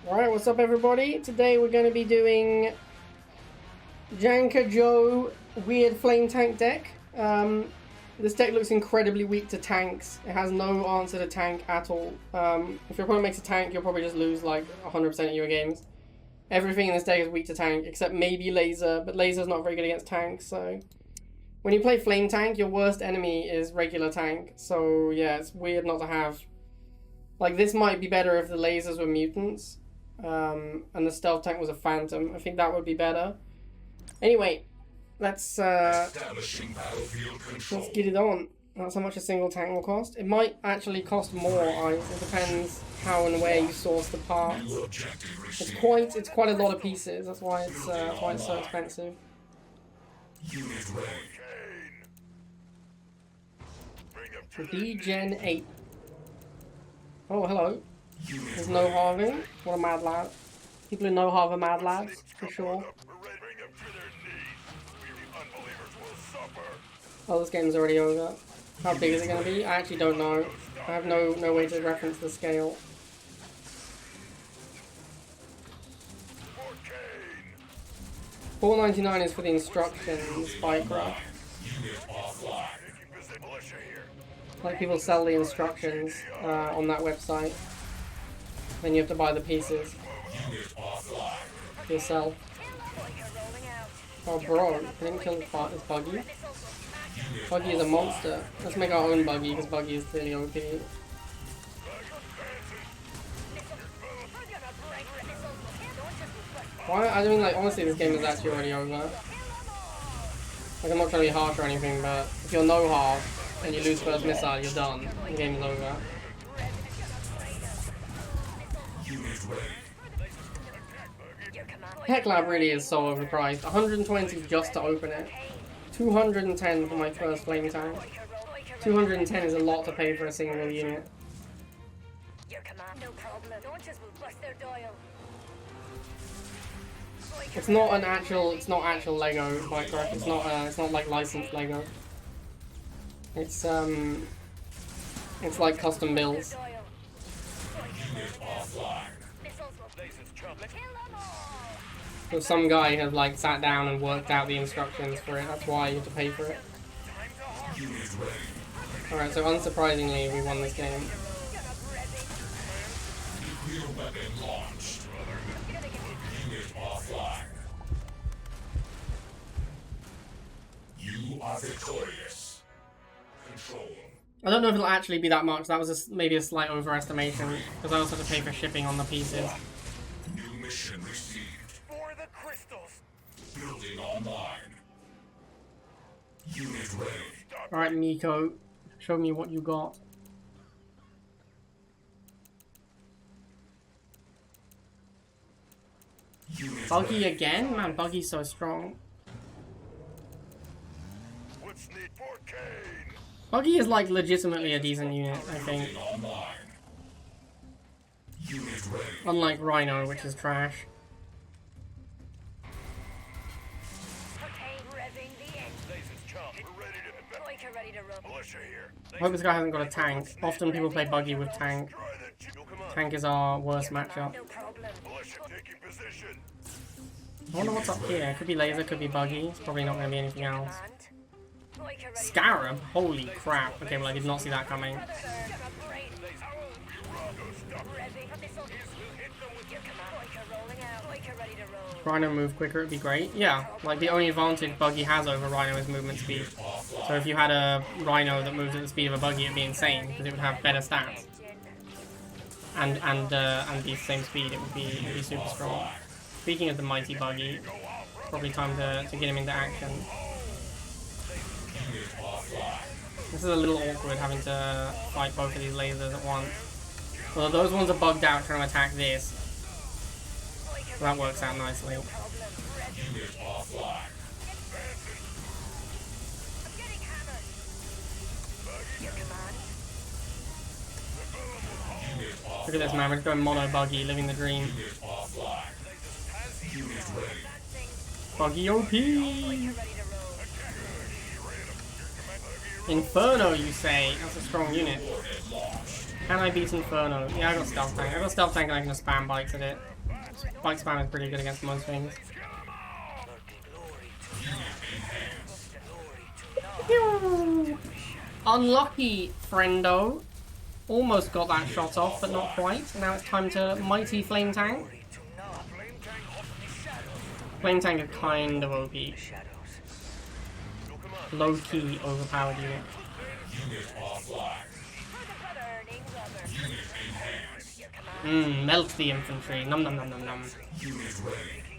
Alright, what's up everybody? Today we're going to be doing Janka Joe weird flame tank deck. This deck looks incredibly weak to tanks. It has no answer to tank at all. If your opponent makes a tank, you'll probably just lose like 100% of your games. Everything in this deck is weak to tank, except maybe laser, but laser's not very good against tanks, so... When you play flame tank, your worst enemy is regular tank, so yeah, it's weird not to have... Like, this might be better if the lasers were mutants. And the stealth tank was a phantom. I think that would be better. Anyway, let's get it on. That's how much a single tank will cost. It might actually cost more, It depends how and where you source the parts. It's quite a lot of pieces. That's why it's so expensive. D-Gen 8. Oh, hello. There's no halving. What a mad lad. People who know halve are mad lads, for sure. Oh, this game's already over. How big is it going to be? I actually don't know. I have no way to reference the scale. $4.99 is for the instructions, Bike Rush. Like, people sell the instructions on that website. Then you have to buy the pieces yourself. Oh bro, I didn't kill this Buggy. Buggy is a monster. Let's make our own Buggy, because Buggy is clearly OP. Why? I mean, like, honestly, this game is actually already over. Like, I'm not trying to be harsh or anything, but if you're no half and you lose first missile, you're done. The game is over. Tech Lab really is so overpriced. 120 just to open it. 210 for my first flame tank. 210 is a lot to pay for a single unit. It's not actual Lego, Bike Rush. It's not like licensed Lego. It's like custom builds. So some guy has like sat down and worked out the instructions for it. That's why you have to pay for it. Alright, so unsurprisingly, we won this game. You are victorious. Control. I don't know if it'll actually be that much. That was maybe a slight overestimation, because I also have to pay for shipping on the pieces. New mission received. For the crystals. Building online. Unit ready. Alright, Nico, show me what you got. Buggy again? Man, Buggy's so strong. Buggy is like legitimately a decent unit, I think. Unlike Rhino, which is trash. I hope this guy hasn't got a tank. Often people play Buggy with tank. Tank is our worst matchup. I wonder what's up here. Could be laser, could be Buggy. It's probably not going to be anything else. Scarab? Holy crap. Okay, well I did not see that coming. Rhino move quicker, it'd be great. Yeah, like the only advantage Buggy has over Rhino is movement speed. So if you had a Rhino that moves at the speed of a Buggy, it'd be insane, because it would have better stats. And the same speed, it would be super strong. Speaking of the mighty Buggy, probably time to get him into action. This is a little awkward having to fight both of these lasers at once. Although those ones are bugged out trying to attack this. So that works out nicely. Look at this man, we're just going mono Buggy, living the dream. Buggy OP! Inferno, you say? That's a strong unit. Can I beat Inferno? Yeah, I got Stealth Tank. I got Stealth Tank and I can just spam bikes at it. Spike spam is pretty good against most things. Unlucky, friendo. Almost got that shot off, but not quite. Now it's time to Mighty Flame Tank. Flame Tank is kind of OP. Low-key overpowered unit. Melt the infantry. Num num num num num.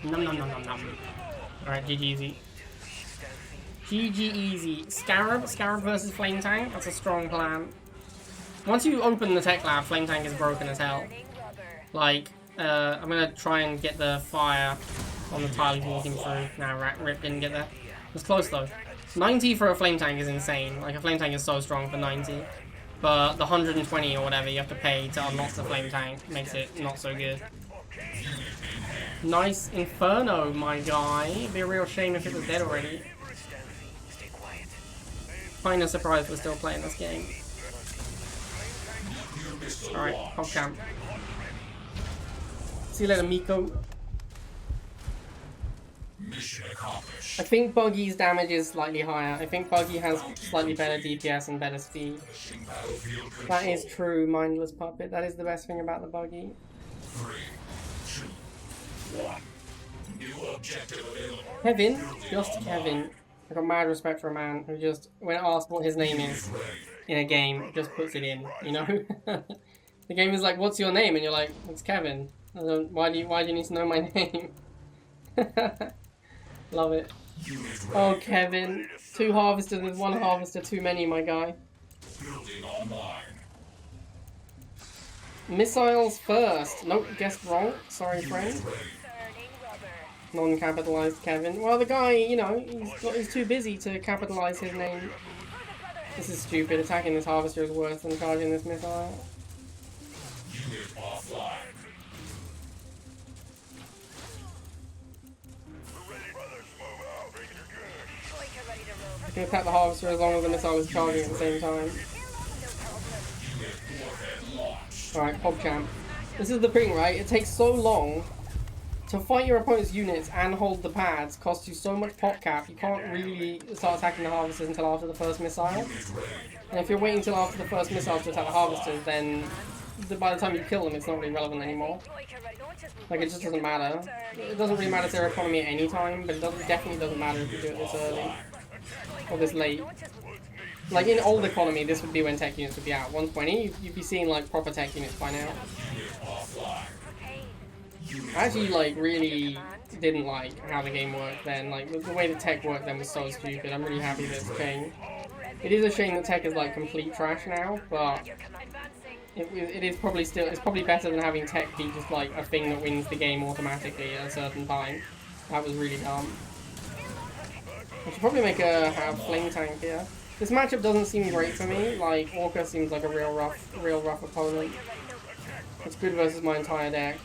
Num num num num num. Alright, GG easy. GG easy. Scarab versus Flame Tank. That's a strong plan. Once you open the tech lab, Flame Tank is broken as hell. Like, I'm gonna try and get the fire on the tile he's walking through. Nah, Rip didn't get there. It was close though. 90 for a Flame Tank is insane. Like, a Flame Tank is so strong for 90. But the 120 or whatever you have to pay to unlock the Flame Tank makes it not so good. Nice Inferno, my guy. It'd be a real shame if it was dead already. Kinda surprised we're still playing this game. Alright, PogChamp. See you later, Miko. Mission accomplished. I think Buggy's damage is slightly higher. I think Buggy has slightly better DPS and better speed. That is true, Mindless Puppet. That is the best thing about the Buggy. 3, 2, 1. New objective available. Kevin, just Kevin. I got mad respect for a man who just, when asked what his name is in a game, just puts it in, you know? The game is like, what's your name? And you're like, it's Kevin. Why do you need to know my name? Love it. Oh, Kevin. 2 harvesters with 1 harvester too many, my guy. Building online. Missiles first. Nope, guessed wrong. Sorry, friend. Non-capitalized Kevin. Well, the guy, you know, he's too busy to capitalize his name. This is stupid. Attacking this harvester is worse than charging this missile. Unit offline. I can attack the harvester as long as the missile is charging at the same time. Alright, PogChamp. This is the thing, right? It takes so long to fight your opponent's units and hold the pads. Costs you so much pop cap, you can't really start attacking the harvesters until after the first missile. And if you're waiting until after the first missile to attack the harvesters, then by the time you kill them, it's not really relevant anymore. Like, it just doesn't matter. It doesn't really matter to their economy at any time, but it definitely doesn't matter if you do it this early. Or this late. Like, in old economy, this would be when tech units would be out. 120, you'd be seeing, like, proper tech units by now. I actually, like, really didn't like how the game worked then. Like, the way the tech worked then was so stupid. I'm really happy that it's changed. It is a shame that tech is, like, complete trash now, but it is probably still, it's probably better than having tech be just, like, a thing that wins the game automatically at a certain time. That was really dumb. I should probably make a flame tank here. This matchup doesn't seem great for me. Like, Orca seems like a real rough opponent. It's good versus my entire deck.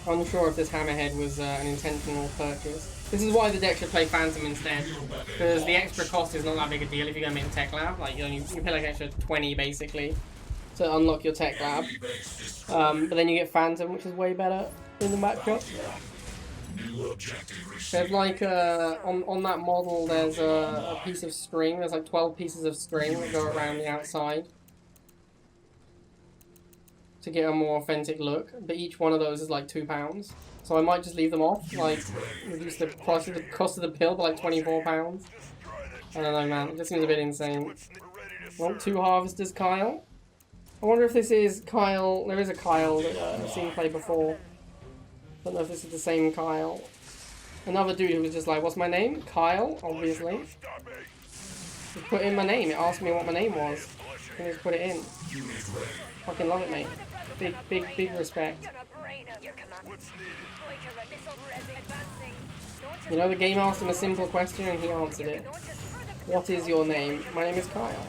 Unsure if this hammerhead was an intentional purchase. This is why the deck should play Phantom instead, because the extra cost is not that big a deal if you're going to make a tech lab. Like, you pay like extra 20 basically to unlock your tech lab. But then you get Phantom, which is way better in the matchup. There's like on that model, there's a piece of string. There's like 12 pieces of string that go around the outside to get a more authentic look, but each one of those is like £2. So I might just leave them off, like reduce the cost of the pill by like £24. I don't know, man. It just seems a bit insane. Well, 2 harvesters, Kyle. I wonder if this is Kyle. There is a Kyle that I've seen play before. Don't know if this is the same Kyle. Another dude who was just like, "What's my name?" Kyle, obviously. Just put in my name. It asked me what my name was. And just put it in. Fucking love it, mate. Big respect. You know, the game asked him a simple question and he answered it. What is your name? My name is Kyle.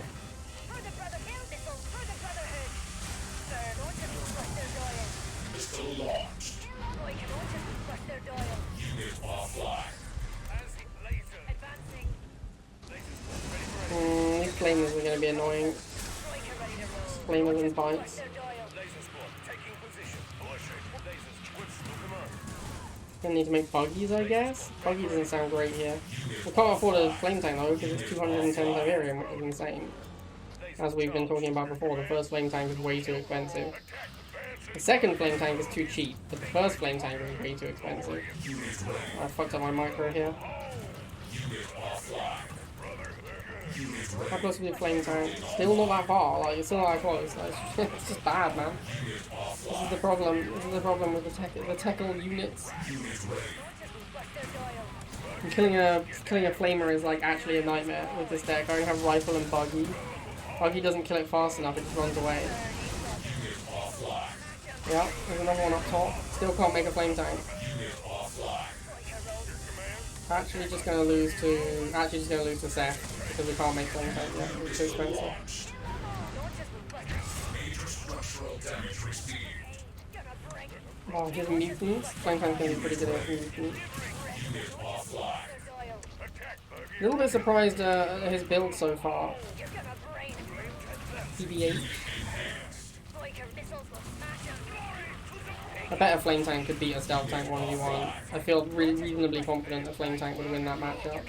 These flamers are going to be annoying. flamers and bikes. Gonna need to make buggies, I guess. Buggy doesn't sound great here. We can't afford a flame tank though, because it's 210 Siberian, which is insane. As we've been talking about before, the first flame tank is way too expensive. The second flame tank is too cheap, but the first flame tank is way too expensive. I fucked up my micro here. How close to the flame tank? Still not that far, like, it's still not that close. Like, it's just bad, man. This is the problem. This is the problem with the technical units. And killing a flamer is like actually a nightmare with this deck. I only have rifle and buggy. Buggy doesn't kill it fast enough, it just runs away. Yeah, there's another one up top. Still can't make a flame tank. Actually just gonna lose to Seth because we can't make flame tank yet. It's too expensive. Oh, here's mutants. Flame tank's gonna be pretty good at mutants. A little bit surprised at his build so far. PB8. I bet a flame tank could beat a stealth tank 1v1. I feel really reasonably confident a flame tank would win that matchup.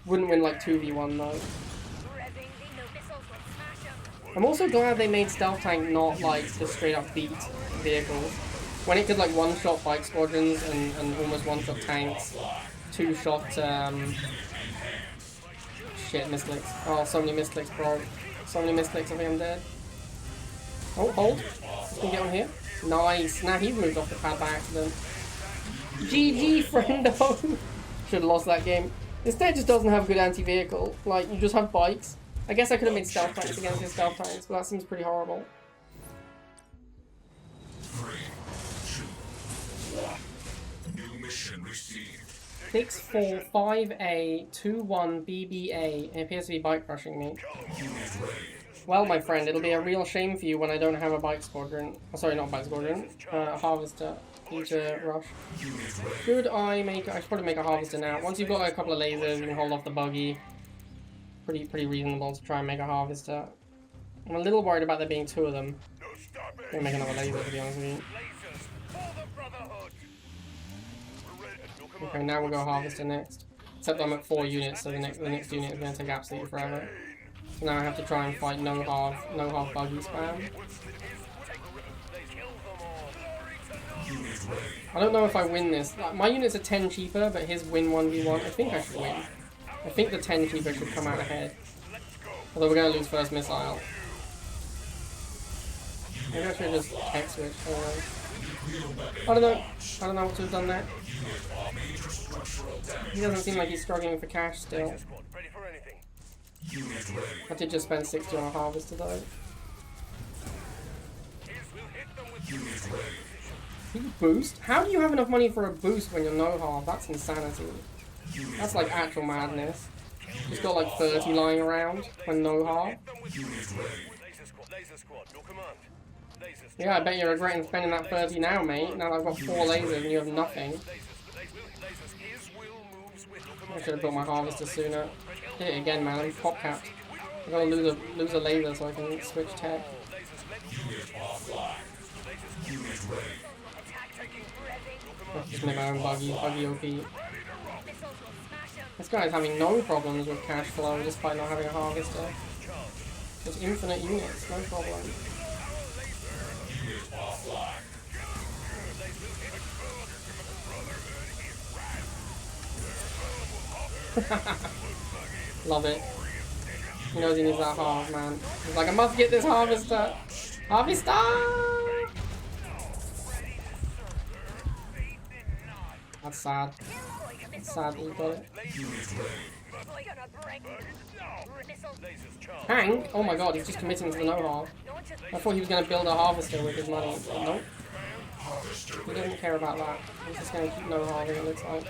Wouldn't win like 2v1 though. I'm also glad they made stealth tank not like just straight up beat vehicles. When it could like one-shot bike squadrons and almost one-shot tanks, two-shot shit, misclicks. Oh, so many misclicks, bro. So many misclicks, I think I'm dead. Oh, hold. Can get on here. Nice. Now he's moved off the pad by accident. GG, friendo. Should have lost that game. This deck just doesn't have good anti-vehicle. Like, you just have bikes. I guess I could have made stealth tanks against his stealth tanks, but that seems pretty horrible. 3, 2, 1. New mission received. 645A 21 BBA. It appears to be bike crushing me. Well, my friend, it'll be a real shame for you when I don't have a bike squadron. Oh, sorry, not bike squadron. A harvester. Need to rush. Should I make? I should probably make a harvester now. Once you've got like, a couple of lasers, you can hold off the buggy. Pretty reasonable to try and make a harvester. I'm a little worried about there being two of them. I'm gonna make another laser, to be honest with you. Okay, now we'll go harvester next. Except I'm at 4 units, so the next unit is gonna take absolutely forever. So now I have to try and fight no half buggy spam. I don't know if I win this. Like, my units are 10 cheaper, but his win 1v1. I think I should win. I think the 10 cheaper should come out ahead. Although we're going to lose first missile. Maybe I should just tech switch. I don't know. I don't know what to have done there. He doesn't seem like he's struggling for cash still. I did just spend 60 on a harvester though. Boost? How do you have enough money for a boost when you're no half? That's insanity. That's like actual madness. Just got like 30 lying around when no half. Yeah, I bet you're regretting spending that 30 now, mate. Now I've got 4 lasers and you have nothing. I should have built my harvester sooner. Hit it again, man. I'm pop capped. I gotta lose a laser so I can switch tech. Just make my own buggy OP. This guy's having no problems with cash flow despite not having a harvester. Just infinite units, no problem. Love it. He knows he needs that half, man. He's like, I must get this harvester! Harvester! That's sad. It's sad that you got it. Hank? Oh my god, he's just committing to the no-half. I thought he was going to build a harvester with his money, but nope. He doesn't care about that. He's just going to keep no-halving, it looks like.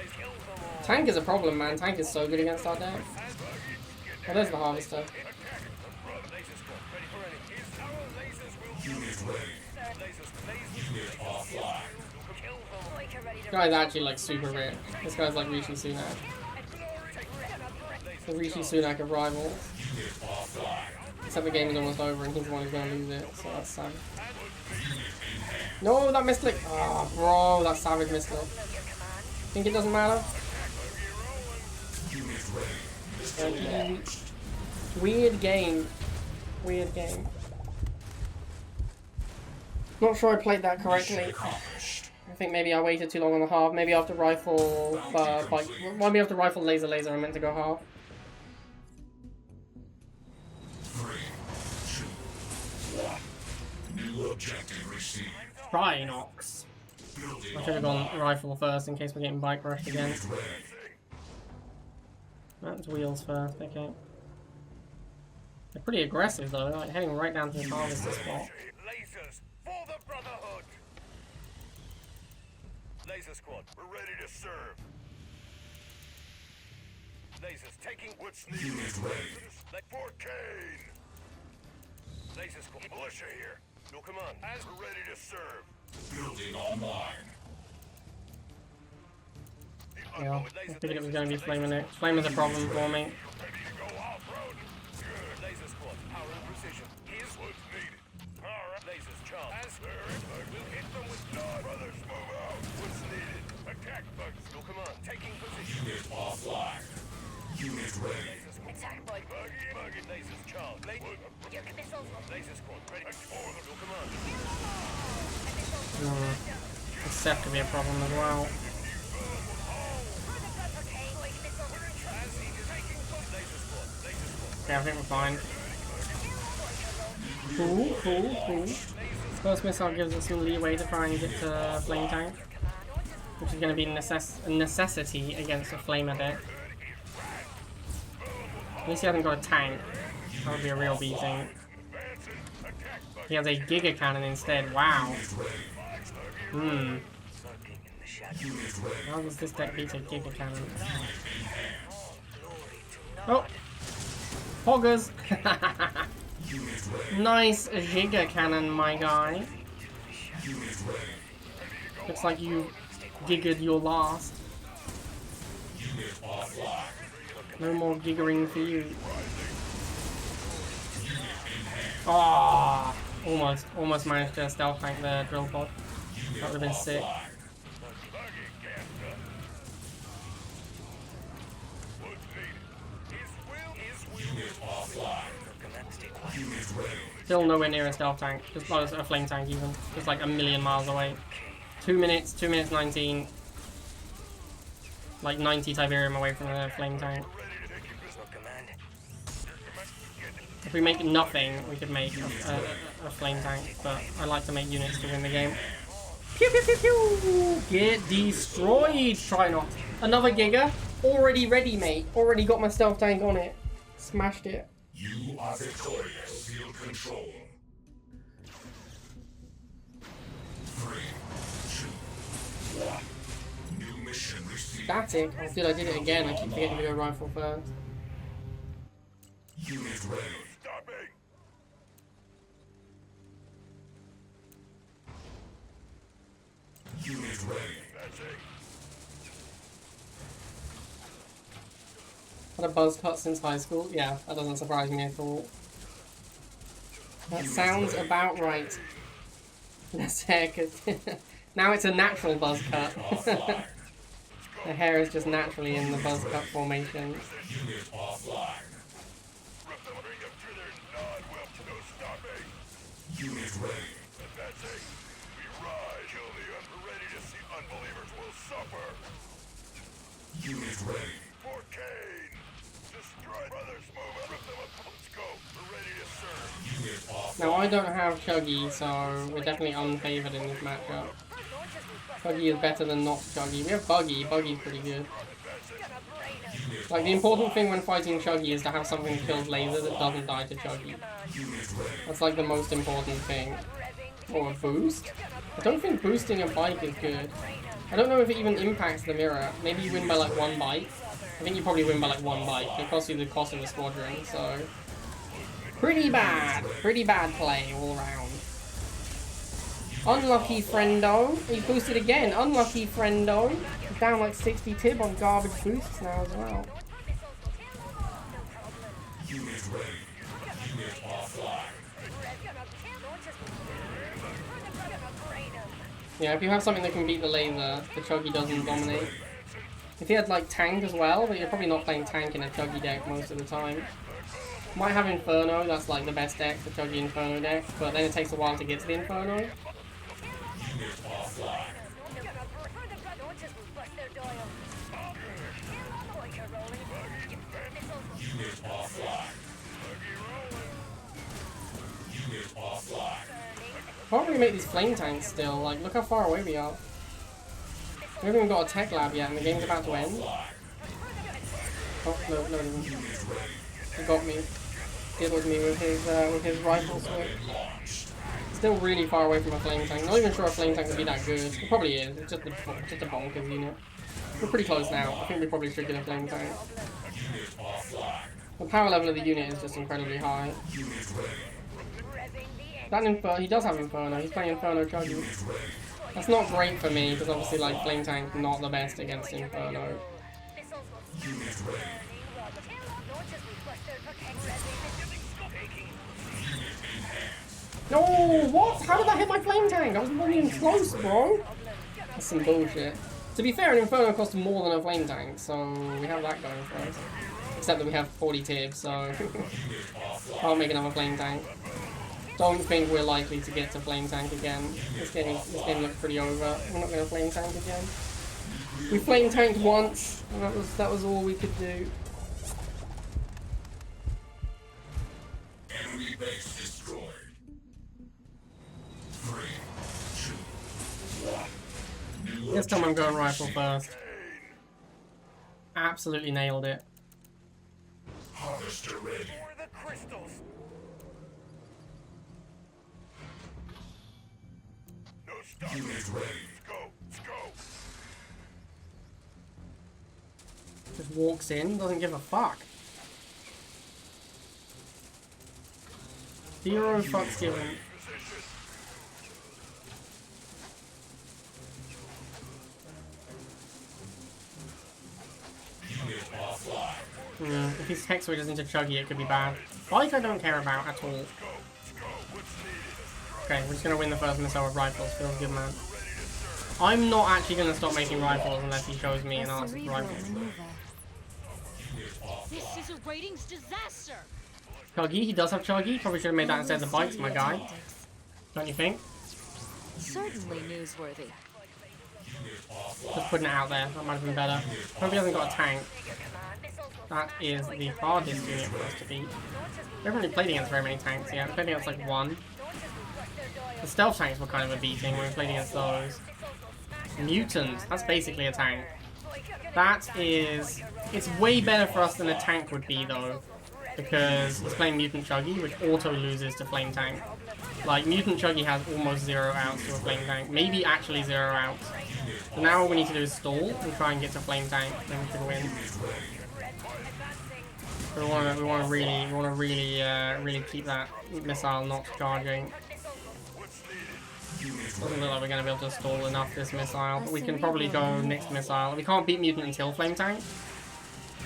Tank is a problem, man. Tank is so good against our deck. Oh, there's the harvester. This guy's actually like super rich. This guy's like Rishi Sunak. The Rishi Sunak of rivals. Except the game is almost over and he's the one who's going to lose it, so that's sad. No, that misclick! Oh, bro, that savage misclick. Think it doesn't matter? Weird game. Weird game. Not sure I played that correctly. I think maybe I waited too long on the half. Maybe after rifle, maybe after rifle laser I meant to go half. 3, 2, 1. New objective received. Trinox. I should have gone rifle first in case we're getting bike rushed again. That's wheels first, okay. They're pretty aggressive though, like heading right down to the harvester spot. Lasers for the Brotherhood. Laser squad, we're ready to serve. Lasers taking what's needed. Unit ready. Like for Kane. Laser squad, militia here. No command. As we're ready to serve. Building online. Yeah, I figured it was going to be flaming it. Flame is a problem for me. Ready to go off-road. Good. Laser squad, power and precision. Here's what's needed. All right. Lasers charged. As we'll hit them with nod. Brothers, move out. What's needed? Attack bugs. No command. Taking position. Unit offline. Unit ready. Attack bug. Buggy. Lasers charged. Missiles. Laser squad ready. No command. It's set to be a problem as well. Okay, I think we're fine. Cool. First missile gives us some leeway to try and get to flame tank, which is going to be a necessity against a flamer deck. At least he hasn't got a tank. That would be a real beating. He has a giga cannon instead. Wow. How does this deck beat a giga cannon? Oh! Poggers! Nice giga cannon, my guy. Looks like you gigged your last. No more giggering for you. Ah, almost managed to stealth tank the drill pod. That would have been sick. Still nowhere near a stealth tank, just well, a flame tank even, just like a million miles away. 2 minutes 19. Like 90 Tiberium away from the flame tank. If we make nothing, we could make a flame tank, but I like to make units to win the game. Pew pew pew pew! Get destroyed, Trinox. Another Giga, already ready, mate. Already got my stealth tank on it. Smashed it. You are victorious. Field control. 3, 2, 1. New mission received. Static. Oh, dude, I did it again. I keep forgetting to go rifle first. Unit ready. Stopping. Unit ready. That's it. Had a buzz cut since high school? Yeah, that doesn't surprise me at all. That sounds about right. That's hair, now it's a natural buzz cut. The hair is just naturally in the buzz cut formation. Unit offline. Rip them, bring them to their non-whip. No stopping. Unit ready. Advancing. We rise. Kill the ready to see unbelievers will suffer. Unit ready. For Kane. Destroy. Brothers, move out. Rip them up. Let's go. We're ready to serve. Unit offline. Now I don't have Chuggy, so we're definitely unfavored in this matchup. Chuggy is better than not Chuggy. We have Buggy. Buggy's pretty good. Like, the important thing when fighting Chuggy is to have something that kills laser that doesn't die to Chuggy. That's like the most important thing. Or a boost? I don't think boosting a bike is good. I don't know if it even impacts the mirror. Maybe you win by like 1 bike. I think you probably win by like 1 bike. It costs you the cost of the squadron, so... Pretty bad play all around. Unlucky friendo. He's boosted again. Unlucky friendo. He's down like 60 tib on garbage boosts now as well. Unit ready. Yeah, if you have something that can beat the laser, the Chuggy doesn't dominate. If he had like tank as well, but you're probably not playing tank in a Chuggy deck most of the time. Might have Inferno, that's like the best deck, the Chuggy Inferno deck, but then it takes a while to get to the Inferno. Probably make these flame tanks still, like look how far away we are. We haven't even got a tech lab yet and the game's about to end. Oh, no, no, he got me. Diddled me with his rifle switch. Still really far away from a flame tank. Not even sure a flame tank would be that good. It probably is. It's just a bonkers unit. We're pretty close now. I think we probably should get a flame tank. The power level of the unit is just incredibly high. That Inferno, he does have Inferno. He's playing Inferno Chuggy. That's not great for me because obviously like flame tank not the best against Inferno. No, what? How did that hit my flame tank? I was not even close, bro. That's some bullshit. To be fair, an Inferno costs more than a flame tank, so we have that going for us. Except that we have 40 tibs, so can't make another flame tank. Don't think we're likely to get to flame tank again. This game looks pretty over. We're not going to flame tank again. We flame tanked once, and that was all we could do. Enemy base destroyed. 3, 2, 1. This time I'm going rifle first. Absolutely nailed it. Harvester ready. For the crystals. No stop. Unit ready. Let's go. Let's go. Just walks in, doesn't give a fuck. Zero fucks given. If his hex switches into Chuggy, it could be bad. Bike I don't care about at all. Okay, we're just gonna win the first missile with rifles. Feels good, man. I'm not actually gonna stop making rifles unless he shows me an arse with rifles. This is a ratings disaster. Chuggy, he does have Chuggy. Probably should have made that instead of the bikes, my guy. Don't you think? Certainly newsworthy. Just putting it out there. That might have been better. Hope he hasn't got a tank. That is the hardest unit for us to beat. We haven't really played against very many tanks yet. We played against like one. The stealth tanks were kind of a beating when we played against those. Mutant, that's basically a tank. That is... It's way better for us than a tank would be though. Because he's playing Mutant Chuggy, which auto loses to Flame Tank. Like, Mutant Chuggy has almost 0 outs to a Flame Tank. Maybe actually 0 outs. So now what we need to do is stall and try and get to Flame Tank, then we can win. We want to really keep that missile not charging. Doesn't look like we're going to be able to stall enough this missile, but we can probably go next missile. We can't beat Mutant until Flame Tank,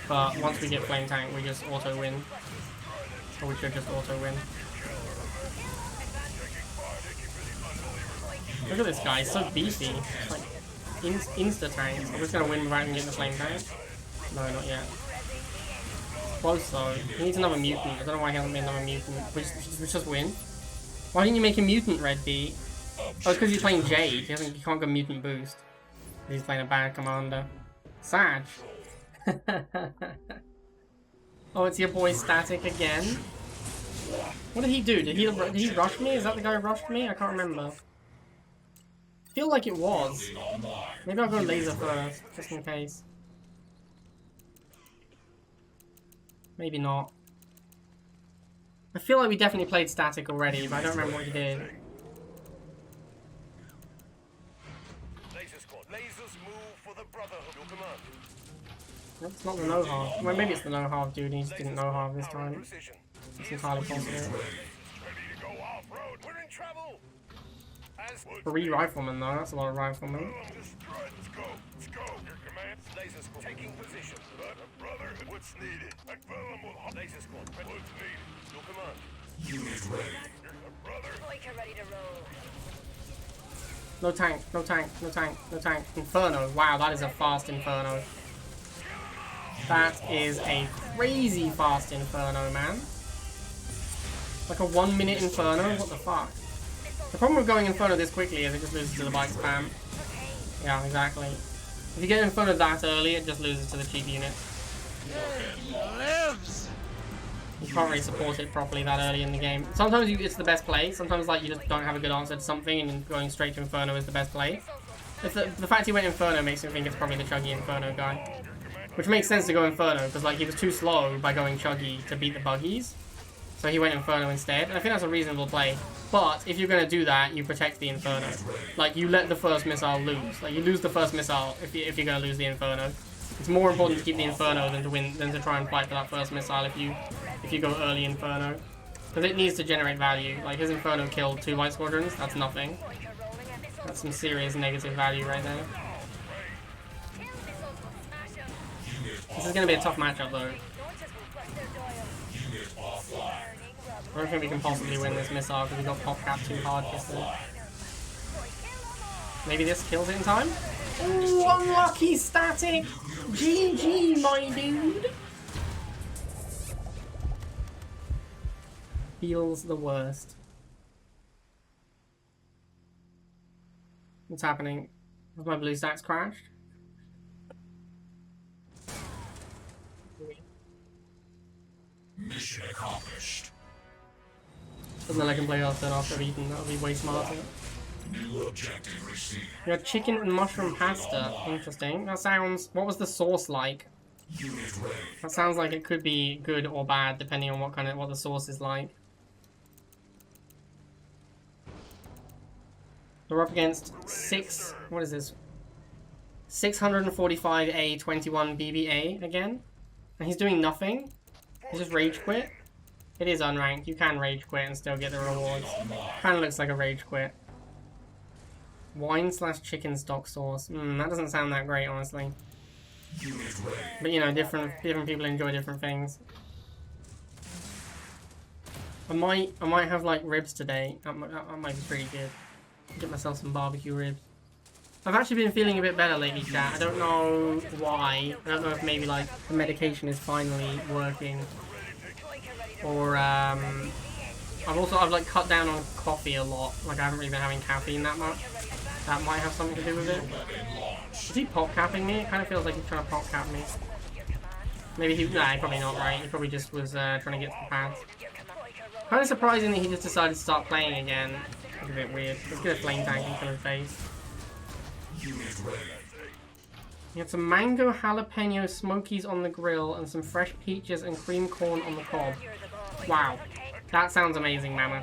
but once we get Flame Tank, we just auto win. Or we should just auto win. Look at this guy, he's so beefy. It's like insta tanks. I'm just going to win without even getting the Flame Tank. No, not yet. Close though. He needs another mutant. I don't know why he hasn't made another mutant. We just win. Why didn't you make a mutant, Red B? Oh, it's because he's playing Jade. He can't go mutant boost. He's playing a bad commander. Sag. Oh, it's your boy Static again. What did he do? Did he rush me? Is that the guy who rushed me? I can't remember. I feel like it was. Maybe I'll go laser first, just in case. Maybe not. I feel like we definitely played Static already, but I don't remember what he did. Lasers move for the Brotherhood. Your command. It's not the no-half. Well, maybe it's the no-half dude, he just didn't no-half this time. It's entirely possible. Ready to go off-road. We're in trouble. As 3 riflemen though, that's a lot of riflemen. Let's go. Let's go. Your command. Laser squad taking position. Brotherhood. What's needed? Laser squad. What's needed? Your command. Unit ready. Biker ready to roll. No tank, no tank, no tank, no tank. Inferno. Wow, that is a fast Inferno. That is a crazy fast Inferno, man. Like a 1 minute Inferno? What the fuck? The problem with going Inferno this quickly is it just loses to the bike spam. Yeah, exactly. If you get Inferno that early, it just loses to the cheap units. You can't really support it properly that early in the game. Sometimes it's the best play. Sometimes like you just don't have a good answer to something and going straight to Inferno is the best play. If the fact he went Inferno makes me think it's probably the chuggy Inferno guy. Which makes sense to go Inferno, because like he was too slow by going chuggy to beat the buggies. So he went Inferno instead, and I think that's a reasonable play. But if you're going to do that, you protect the Inferno. Like, you let the first missile lose. Like, you lose the first missile if you're going to lose the Inferno. It's more important to keep the Inferno than to try and fight for that first missile if you go early Inferno. Because it needs to generate value. Like, his Inferno killed 2 light squadrons, that's nothing. That's some serious negative value right there. This is going to be a tough matchup though. I don't think we can possibly win this missile because we got pop cap too hard yesterday. Maybe this kills it in time? Ooh, unlucky static! GG, my dude! Feels the worst. What's happening? Has my blue stacks crashed? Mission accomplished. Doesn't look like I can play after I've eaten, that would be way smarter. New objective received. You had chicken and mushroom pasta. Interesting. That sounds... What was the sauce like? Unit ready. That sounds like it could be good or bad depending on what the sauce is like. We're up against 645 A21 BBA again. And he's doing nothing. He's just rage quit. It is unranked. You can rage quit and still get the rewards. Kind of looks like a rage quit. Wine / chicken stock sauce. That doesn't sound that great, honestly. But you know, different people enjoy different things. I might have like ribs today. That might be pretty good. Get myself some barbecue ribs. I've actually been feeling a bit better lately, chat. I don't know why. I don't know if maybe like the medication is finally working, or I've like cut down on coffee a lot. Like I haven't really been having caffeine that much. That might have something to do with it. Is he pop capping me? It kind of feels like he's trying to pop cap me. Maybe nah, probably not, right? He probably just was trying to get some pads. Kind of surprising that he just decided to start playing again. It's a bit weird. Let's get a flame tank and kill his face. We had some mango jalapeno smokies on the grill and some fresh peaches and cream corn on the cob. Wow. That sounds amazing, Mama.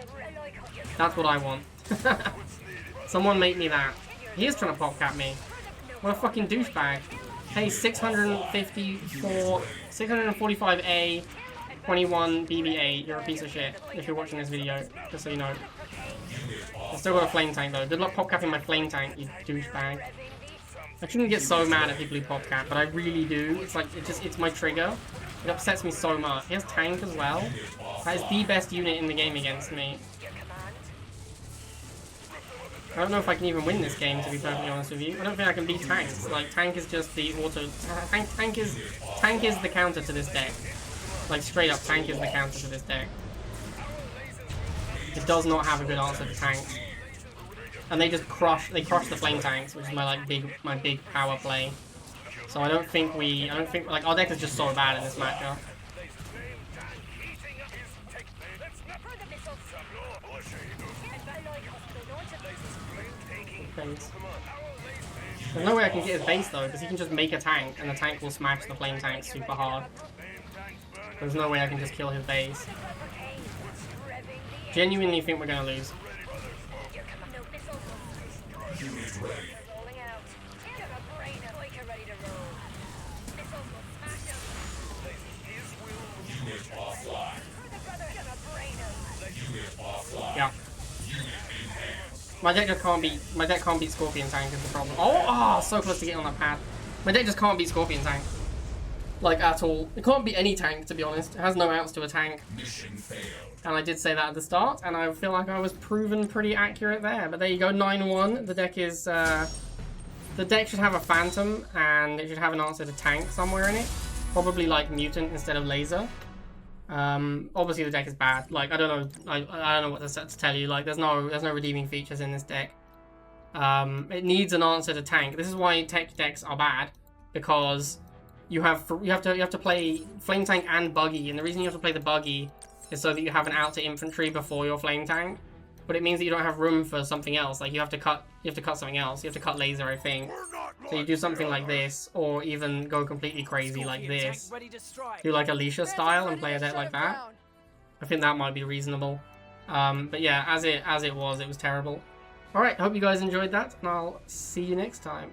That's what I want. Someone make me that. He is trying to pop cap me. What a fucking douchebag. Hey, 645A, 21 BB8, you're a piece of shit if you're watching this video, just so you know. I still got a flame tank though. Good luck pop capping my flame tank, you douchebag. I shouldn't get so mad at people who pop cap, but I really do. It's like, it's my trigger. It upsets me so much. He has tank as well. That is the best unit in the game against me. I don't know if I can even win this game, to be perfectly honest with you. I don't think I can beat tanks. Like, tank is just the auto... Tank is the counter to this deck. Like, straight up, tank is the counter to this deck. It does not have a good answer to tanks. And they just crush the flame tanks, which is my big power play. So I don't think like, our deck is just so bad in this matchup. Base. There's no way I can get his base though, because he can just make a tank, and the tank will smash the flame tank super hard. There's no way I can just kill his base. Genuinely think we're gonna lose. Yeah. My deck can't beat Scorpion Tank is the problem. Oh, so close to getting on that pad. My deck just can't beat Scorpion Tank. like at all. It can't be any tank, to be honest. It has no outs to a tank. Mission failed. And I did say that at the start, and I feel like I was proven pretty accurate there. But there you go, 9-1. The deck is, the deck should have a Phantom, and it should have an answer to tank somewhere in it. Probably like Mutant instead of Laser. Obviously the deck is bad. Like, I don't know, I don't know what to tell you. Like, there's no redeeming features in this deck. It needs an answer to tank. This is why tech decks are bad, because you have to play Flame Tank and Buggy, and the reason you have to play the Buggy is so that you have an out to infantry before your Flame Tank. But it means that you don't have room for something else. Like, you have to cut something else. You have to cut Laser, I think. So you do something like this, or even go completely crazy like this. Do like Alicia style and play a deck like that. I think that might be reasonable. But yeah, as it was terrible. Alright, I hope you guys enjoyed that, and I'll see you next time.